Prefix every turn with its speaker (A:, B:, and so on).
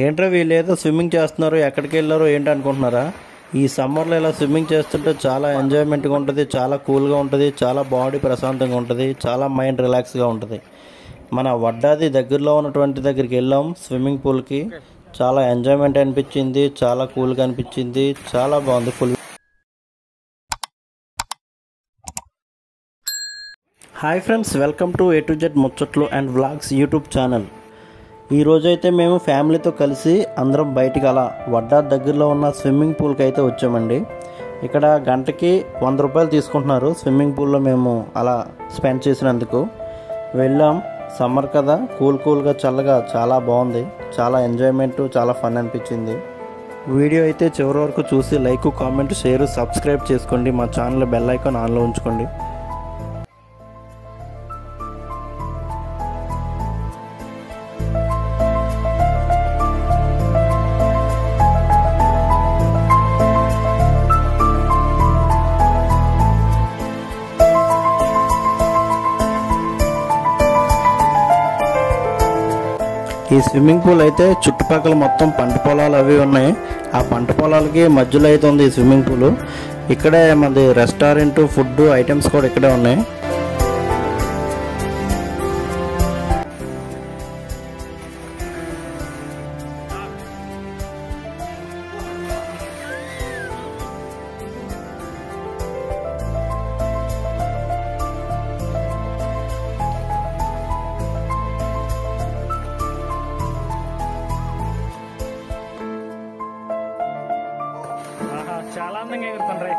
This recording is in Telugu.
A: ఏంట్రా వీళ్ళేదో స్విమ్మింగ్ చేస్తున్నారు, ఎక్కడికి వెళ్ళారో ఏంటి అనుకుంటున్నారా? ఈ సమ్మర్లో ఇలా స్విమ్మింగ్ చేస్తుంటే చాలా ఎంజాయ్మెంట్గా ఉంటుంది, చాలా కూల్గా ఉంటుంది, చాలా బాడీ ప్రశాంతంగా ఉంటుంది, చాలా మైండ్ రిలాక్స్గా ఉంటుంది. మన వడ్డాది దగ్గరలో ఉన్నటువంటి దగ్గరికి వెళ్ళాం స్విమ్మింగ్ పూల్కి. చాలా ఎంజాయ్మెంట్ అనిపించింది, చాలా కూల్గా అనిపించింది, చాలా బాగుంది. Hi friends, welcome to A to Z ముచ్చట్లు అండ్ వ్లాగ్స్ యూట్యూబ్ ఛానల్. ఈరోజైతే మేము ఫ్యామిలీతో కలిసి అందరం బయటికి అలా వడ్డా దగ్గరలో ఉన్న స్విమ్మింగ్ పూల్కి అయితే వచ్చామండి. ఇక్కడ గంటకి 100 రూపాయలు తీసుకుంటున్నారు స్విమ్మింగ్ పూల్లో మేము అలా స్పెండ్ చేసినందుకు. వెళ్ళాం, సమ్మర్ కదా, కూల్గా చల్లగా చాలా బాగుంది. చాలా ఎంజాయ్మెంట్, చాలా ఫన్ అనిపించింది. వీడియో అయితే చివరి వరకు చూసి లైక్, కామెంట్, షేర్, సబ్స్క్రైబ్ చేసుకోండి. మా ఛానల్ బెల్ ఐకాన్ ఆన్లో ఉంచుకోండి. ఈ స్విమ్మింగ్ పూల్ అయితే చుట్టుపక్కల మొత్తం పంట పొలాలు అవి ఉన్నాయి. ఆ పంట పొలాలకి మధ్యలో అయితే ఉంది ఈ స్విమ్మింగ్ పూల్. ఇక్కడే మనది రెస్టారెంట్, ఫుడ్ ఐటమ్స్ కూడా ఇక్కడే ఉన్నాయి.
B: చాలా అందంగా ఎగురుతుండ్రి.